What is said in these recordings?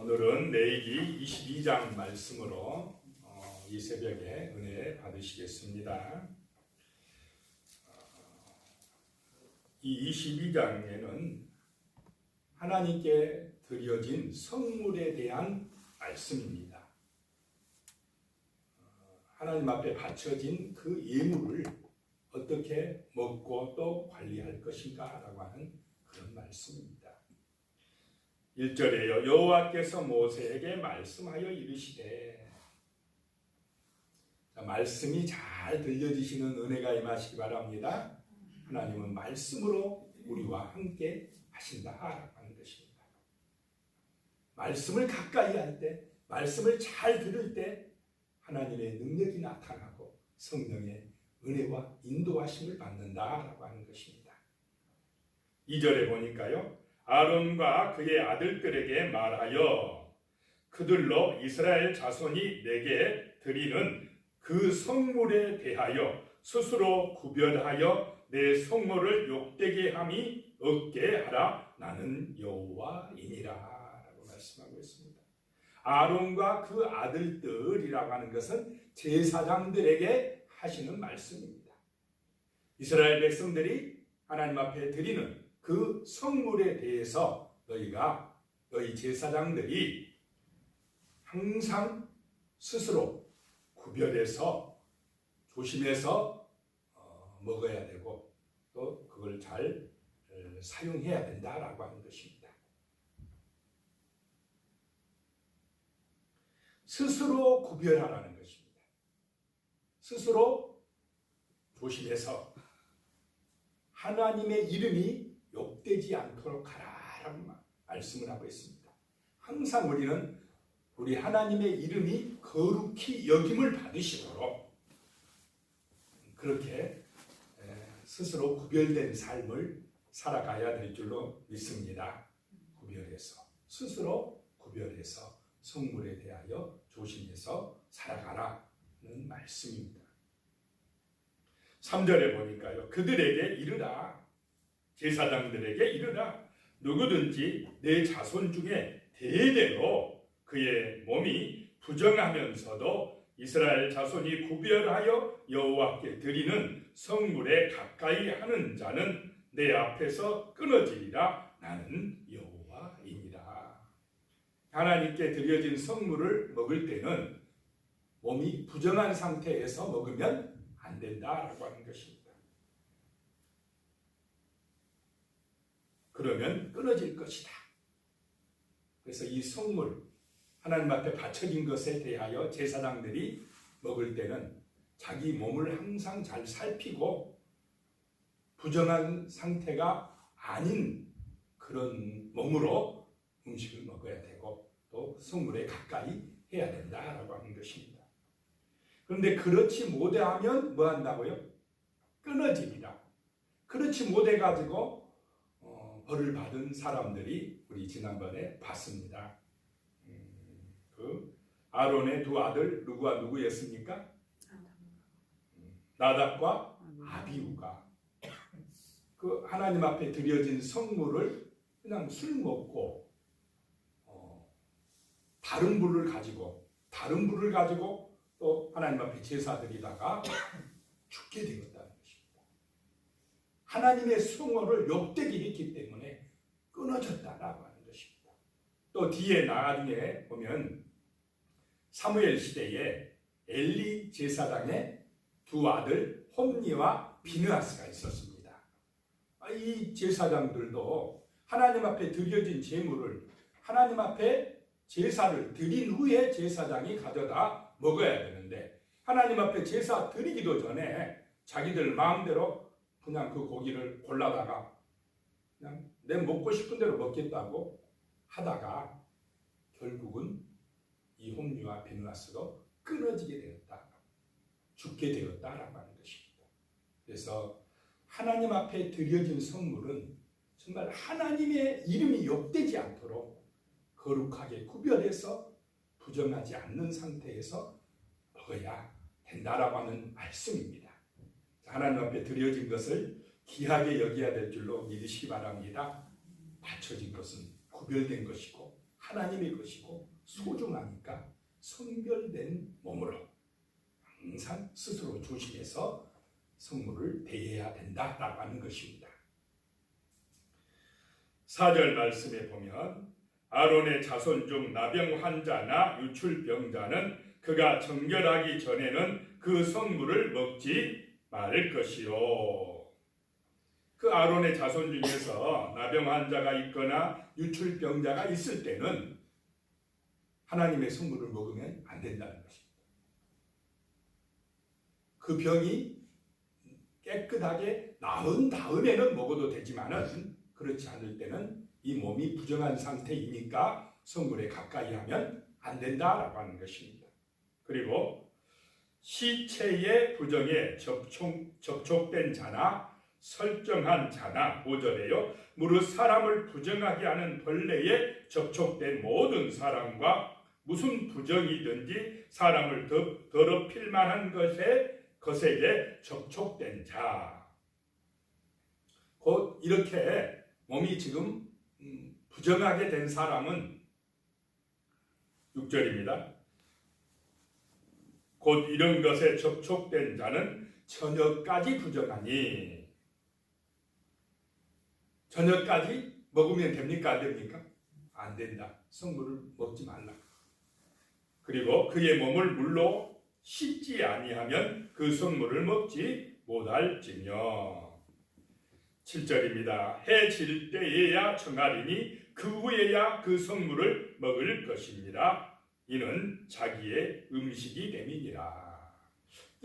오늘은 레위기 22장 말씀으로 이 새벽에 은혜 받으시겠습니다. 이 22장에는 하나님께 드려진 성물에 대한 말씀입니다. 하나님 앞에 바쳐진 그 예물을 어떻게 먹고 또 관리할 것인가 라고 하는 그런 말씀입니다. 1절에요. 여호와께서 모세에게 말씀하여 이르시되, 말씀이 잘 들려지시는 은혜가 임하시기 바랍니다. 하나님은 말씀으로 우리와 함께 하신다라고 하는 것입니다. 말씀을 가까이 할 때, 말씀을 잘 들을 때 하나님의 능력이 나타나고 성령의 은혜와 인도하심을 받는다라고 하는 것입니다. 2절에 보니까요. 아론과 그의 아들들에게 말하여 그들로 이스라엘 자손이 내게 드리는 그 성물에 대하여 스스로 구별하여 내 성물을 욕되게 함이 없게 하라. 나는 여호와이니라 라고 말씀하고 있습니다. 아론과 그 아들들이라고 하는 것은 제사장들에게 하시는 말씀입니다. 이스라엘 백성들이 하나님 앞에 드리는 그 성물에 대해서 너희 제사장들이 항상 스스로 구별해서 조심해서 먹어야 되고 또 그걸 잘 사용해야 된다라고 하는 것입니다. 스스로 구별하라는 것입니다. 스스로 조심해서 하나님의 이름이 욕되지 않도록 하라라고 말씀을 하고 있습니다. 항상 우리 하나님의 이름이 거룩히 여김을 받으시도록 그렇게 스스로 구별된 삶을 살아가야 될 줄로 믿습니다. 스스로 구별해서 성물에 대하여 조심해서 살아가라는 말씀입니다. 3절에 보니까요. 그들에게 이르라. 제사장들에게 이르라. 누구든지 내 자손 중에 대대로 그의 몸이 부정하면서도 이스라엘 자손이 구별하여 여호와께 드리는 성물에 가까이 하는 자는 내 앞에서 끊어지리라. 나는 여호와이니라. 하나님께 드려진 성물을 먹을 때는 몸이 부정한 상태에서 먹으면 안 된다라고 하는 것입니다. 그러면 끊어질 것이다. 그래서 이 성물, 하나님 앞에 바쳐진 것에 대하여 제사장들이 먹을 때는 자기 몸을 항상 잘 살피고 부정한 상태가 아닌 그런 몸으로 음식을 먹어야 되고 또 성물에 가까이 해야 된다라고 하는 것입니다. 그런데 그렇지 못하면 뭐 한다고요? 끊어집니다. 그렇지 못해가지고 벌을 받은 사람들이 우리 지난번에 봤습니다. 그 아론의 두 아들 누구였습니까? 나답과 아비후가 그 하나님 앞에 드려진 성물을 그냥 술 먹고 다른 불을 가지고 또 하나님 앞에 제사 드리다가 죽게 되었다는 것입니다. 하나님의 성호를 욕되게 했기 때문에 끊어졌다라고 하는 것입니다. 또 뒤에 나중에 보면 사무엘 시대에 엘리 제사장의 두 아들 홈니와 비느하스가 있었습니다. 이 제사장들도 하나님 앞에 드려진 제물을 하나님 앞에 제사를 드린 후에 제사장이 가져다 먹어야 되는데 하나님 앞에 제사 드리기도 전에 자기들 마음대로 그냥 그 고기를 골라다가 그냥 내 먹고 싶은 대로 먹겠다고 하다가 결국은 이 홈리와 비느하스도 끊어지게 되었다. 죽게 되었다라고 하는 것입니다. 그래서 하나님 앞에 드려진 선물은 정말 하나님의 이름이 욕되지 않도록 거룩하게 구별해서 부정하지 않는 상태에서 먹어야 된다라고 하는 말씀입니다. 하나님 앞에 드려진 것을 귀하게 여겨야 될 줄로 믿으시기 바랍니다. 바쳐진 것은 구별된 것이고 하나님의 것이고 소중하니까 성별된 몸으로 항상 스스로 조심해서 성물을 대해야 된다라고 하는 것입니다. 4절 말씀에 보면 아론의 자손 중 나병 환자나 유출병자는 그가 정결하기 전에는 그 성물을 먹지 말 것이요. 그 아론의 자손 중에서 나병 환자가 있거나 유출병자가 있을 때는 하나님의 성물을 먹으면 안 된다는 것입니다. 그 병이 깨끗하게 나은 다음에는 먹어도 되지만은 그렇지 않을 때는 이 몸이 부정한 상태이니까 성물에 가까이 하면 안 된다라고 하는 것입니다. 그리고 시체의 부정에 접촉된 자나 설정한 자나 5절에요. 무릇 사람을 부정하게 하는 벌레에 접촉된 모든 사람과 무슨 부정이든지 사람을 더럽힐 만한 것에게 접촉된 자. 곧 이렇게 몸이 지금 부정하게 된 사람은 6절입니다. 곧 이런 것에 접촉된 자는 저녁까지 부정하니. 저녁까지 먹으면 됩니까? 안 됩니까? 안 된다. 성물을 먹지 말라. 그리고 그의 몸을 물로 씻지 아니하면 그 성물을 먹지 못할지며. 7절입니다. 해 질 때에야 청하리니 그 후에야 그 성물을 먹을 것입니다. 이는 자기의 음식이 됨이니라.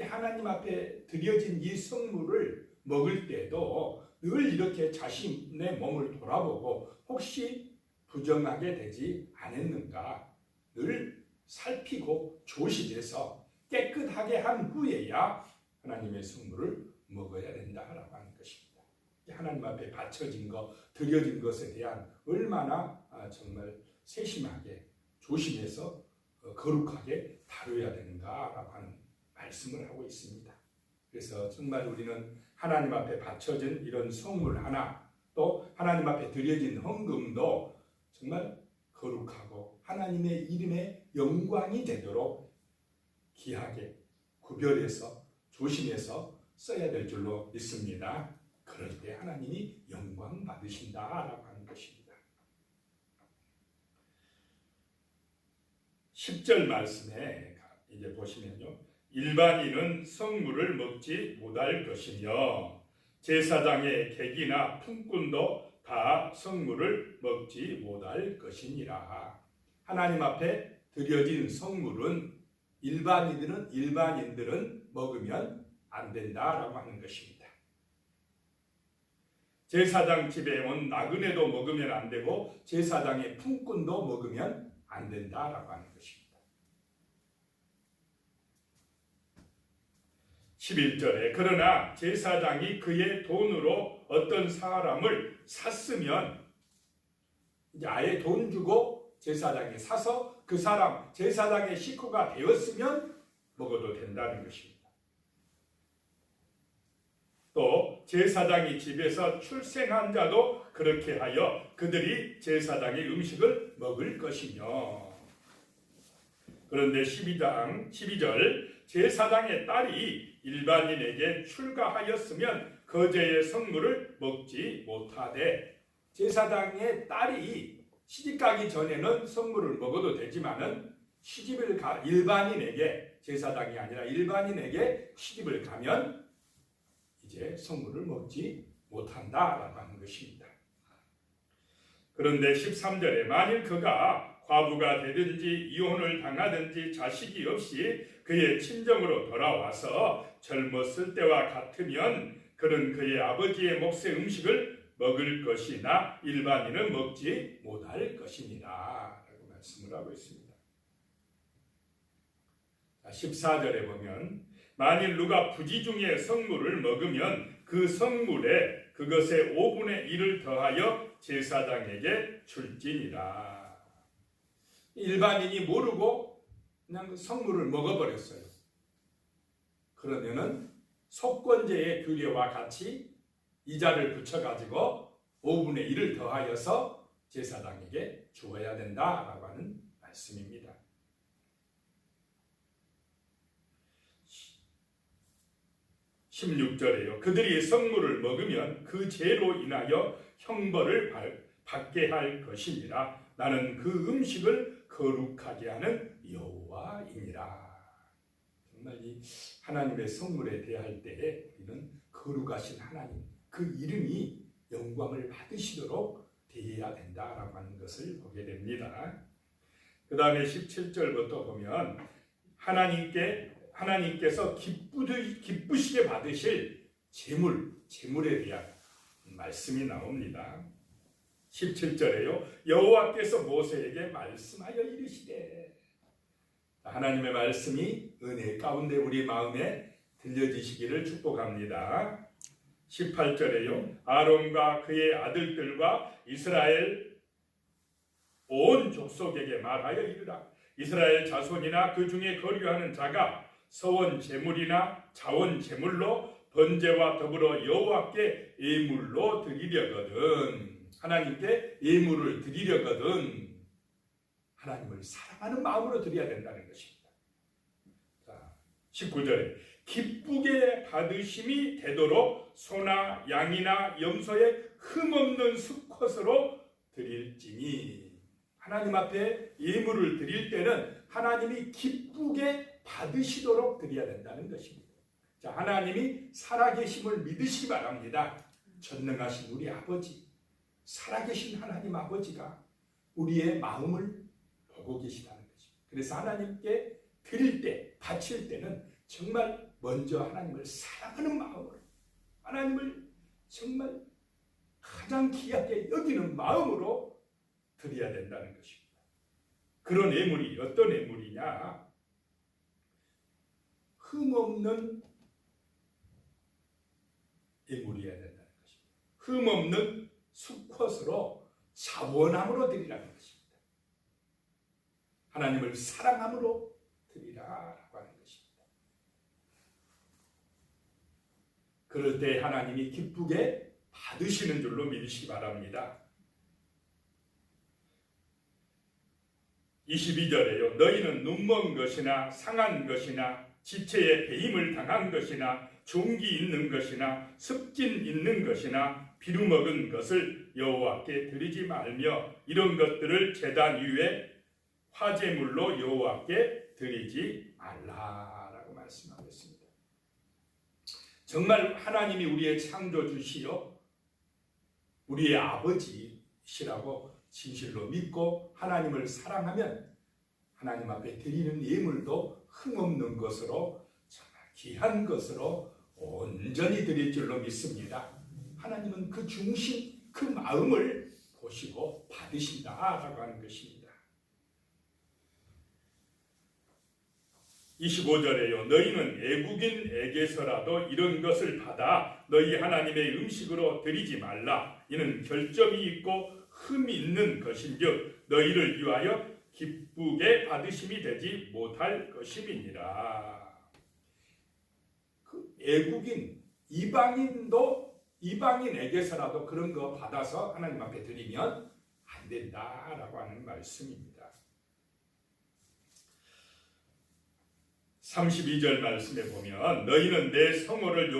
하나님 앞에 드려진 이 성물을 먹을 때도 늘 이렇게 자신의 몸을 돌아보고 혹시 부정하게 되지 않았는가 늘 살피고 조심해서 깨끗하게 한 후에야 하나님의 성물을 먹어야 된다라고 하는 것입니다. 하나님 앞에 바쳐진 것, 드려진 것에 대한 얼마나 정말 세심하게 조심해서 거룩하게 다뤄야 되는가라고 하는 말씀을 하고 있습니다. 그래서 정말 우리는 하나님 앞에 바쳐진 이런 성물 하나, 또 하나님 앞에 드려진 헌금도 정말 거룩하고 하나님의 이름에 영광이 되도록 귀하게 구별해서 조심해서 써야 될 줄로 믿습니다. 그럴 때 하나님이 영광 받으신다라고 하는 것입니다. 10절 말씀에 이제 보시면요. 일반인은 성물을 먹지 못할 것이며 제사장의 객이나 품꾼도 다 성물을 먹지 못할 것이니라. 하나님 앞에 드려진 성물은 일반인들은 먹으면 안 된다라고 하는 것입니다. 제사장 집에 온 나그네도 먹으면 안 되고 제사장의 품꾼도 먹으면 안 된다라고 하는 것입니다. 11절에 그러나 제사장이 그의 돈으로 어떤 사람을 샀으면 이제 아예 돈 주고 제사장이 사서 그 사람 제사장의 식구가 되었으면 먹어도 된다는 것입니다. 또 제사장이 집에서 출생한 자도 그렇게 하여 그들이 제사장의 음식을 먹을 것이며. 그런데 12절 제사장의 딸이 일반인에게 출가하였으면 거제의 성물을 먹지 못하되. 제사장의 딸이 시집가기 전에는 성물을 먹어도 되지만은 일반인에게, 제사장이 아니라 일반인에게 시집을 가면 이제 성물을 먹지 못한다라고 하는 것입니다. 그런데 13절에 만일 그가 과부가 되든지 이혼을 당하든지 자식이 없이 그의 친정으로 돌아와서 젊었을 때와 같으면 그는 그의 아버지의 몫의 음식을 먹을 것이나 일반인은 먹지 못할 것입니다. 라고 말씀을 하고 있습니다. 14절에 보면 만일 누가 부지 중에 성물을 먹으면 그 성물에 그것의 5분의 1을 더하여 제사장에게 줄지니라. 일반인이 모르고 그냥 성물을 먹어버렸어요. 그러면은 속건제의 규례와 같이 이자를 붙여가지고 5분의 1을 더하여서 제사장에게 주어야 된다라고 하는 말씀입니다. 16절에요. 그들이 성물을 먹으면 그 죄로 인하여 형벌을 받게 할 것이니라. 나는 그 음식을 거룩하게 하는 여호와이니라. 정말 이 하나님의 성물에 대할 때에 우리는 거룩하신 하나님, 그 이름이 영광을 받으시도록 대해야 된다라고 하는 것을 보게 됩니다. 그 다음에 17절부터 보면 하나님께서 기쁘시게 받으실 재물에 대한 말씀이 나옵니다. 17절에요. 여호와께서 모세에게 말씀하여 이르시되, 하나님의 말씀이 은혜 가운데 우리 마음에 들려지시기를 축복합니다. 18절에요. 아론과 그의 아들들과 이스라엘 온 족속에게 말하여 이르라. 이스라엘 자손이나 그 중에 거류하는 자가 서원 제물이나 자원 제물로 번제와 더불어 여호와께 예물로 드리려거든, 하나님께 예물을 드리려거든 하나님을 사랑하는 마음으로 드려야 된다는 것입니다. 자, 19절에 기쁘게 받으심이 되도록 소나 양이나 염소의 흠없는 수컷으로 드릴지니, 하나님 앞에 예물을 드릴 때는 하나님이 기쁘게 받으시도록 드려야 된다는 것입니다. 자, 하나님이 살아계심을 믿으시기 바랍니다. 전능하신 우리 아버지, 살아계신 하나님 아버지가 우리의 마음을 보고 계시다는 것입니다. 그래서 하나님께 드릴 때, 바칠 때는 정말 먼저 하나님을 사랑하는 마음으로, 하나님을 정말 가장 귀하게 여기는 마음으로 드려야 된다는 것입니다. 그런 예물이 어떤 예물이냐? 흠없는 예물이어야 된다는 것입니다. 흠없는 수컷으로 자원함으로 드리라는 것입니다. 하나님을 사랑함으로 드리라라고 하는 것입니다. 그럴 때 하나님이 기쁘게 받으시는 줄로 믿으시기 바랍니다. 22절에요. 너희는 눈먼 것이나 상한 것이나 지체에 배임을 당한 것이나 종기 있는 것이나 습진 있는 것이나 비루먹은 것을 여호와께 드리지 말며 이런 것들을 제단 위에 화제물로 여호와께 드리지 말라라고 말씀하고 있습니다. 정말 하나님이 우리의 창조주시요 우리의 아버지시라고 진실로 믿고 하나님을 사랑하면 하나님 앞에 드리는 예물도 흠없는 것으로 정말 귀한 것으로 온전히 드릴 줄로 믿습니다. 하나님은 그 중심, 그 마음을 보시고 받으신다라고 하는 것입니다. 25절에요. 너희는 애국인에게서라도 이런 것을 받아 너희 하나님의 음식으로 드리지 말라. 이는 결점이 있고 흠이 있는 것인즉 너희를 위하여 기쁘게 받으심이 되지 못할 것임이니라. 그 애국인, 이방인에게서라도 그런 거 받아서 하나님 앞에 드리면 안 된다라고 하는 말씀입니다. 32절 말씀에 보면 너희는 내 성호를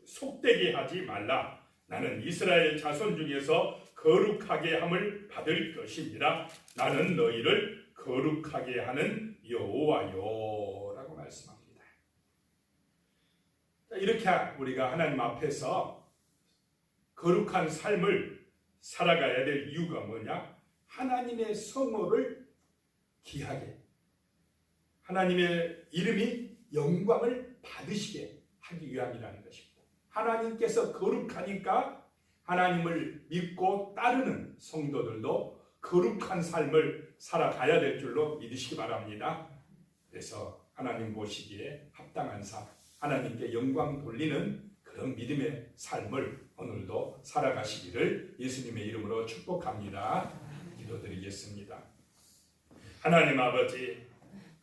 속되게 하지 말라. 나는 이스라엘 자손 중에서 거룩하게 함을 받을 것이니라. 나는 너희를 거룩하게 하는 여호와요 라고 말씀합니다. 이렇게 우리가 하나님 앞에서 거룩한 삶을 살아가야 될 이유가 뭐냐? 하나님의 성호를 귀하게, 하나님의 이름이 영광을 받으시게 하기 위함이라는 것입니다. 하나님께서 거룩하니까 하나님을 믿고 따르는 성도들도 거룩한 삶을 살아가야 될 줄로 믿으시기 바랍니다. 그래서 하나님 보시기에 합당한 삶, 하나님께 영광 돌리는 그런 믿음의 삶을 오늘도 살아가시기를 예수님의 이름으로 축복합니다. 기도드리겠습니다. 하나님 아버지,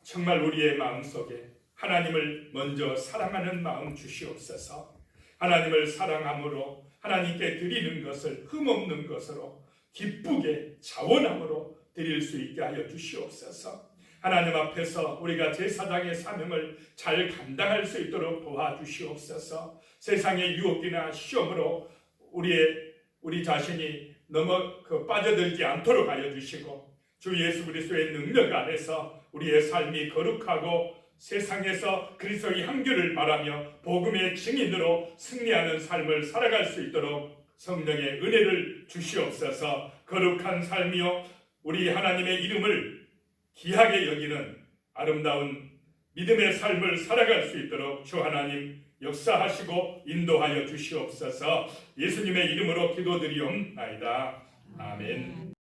정말 우리의 마음속에 하나님을 먼저 사랑하는 마음 주시옵소서. 하나님을 사랑함으로 하나님께 드리는 것을 흠없는 것으로 기쁘게 자원함으로 드릴 수 있게 하여 주시옵소서. 하나님 앞에서 우리가 제사장의 사명을 잘 감당할 수 있도록 도와주시옵소서. 세상의 유혹이나 시험으로 우리 자신이 너무 빠져들지 않도록 하여 주시고, 주 예수 그리스도의 능력 안에서 우리의 삶이 거룩하고 세상에서 그리스도의 향기를 말하며 복음의 증인으로 승리하는 삶을 살아갈 수 있도록 성령의 은혜를 주시옵소서. 거룩한 삶이요 우리 하나님의 이름을 귀하게 여기는 아름다운 믿음의 삶을 살아갈 수 있도록 주 하나님 역사하시고 인도하여 주시옵소서. 예수님의 이름으로 기도드리옵나이다. 아멘.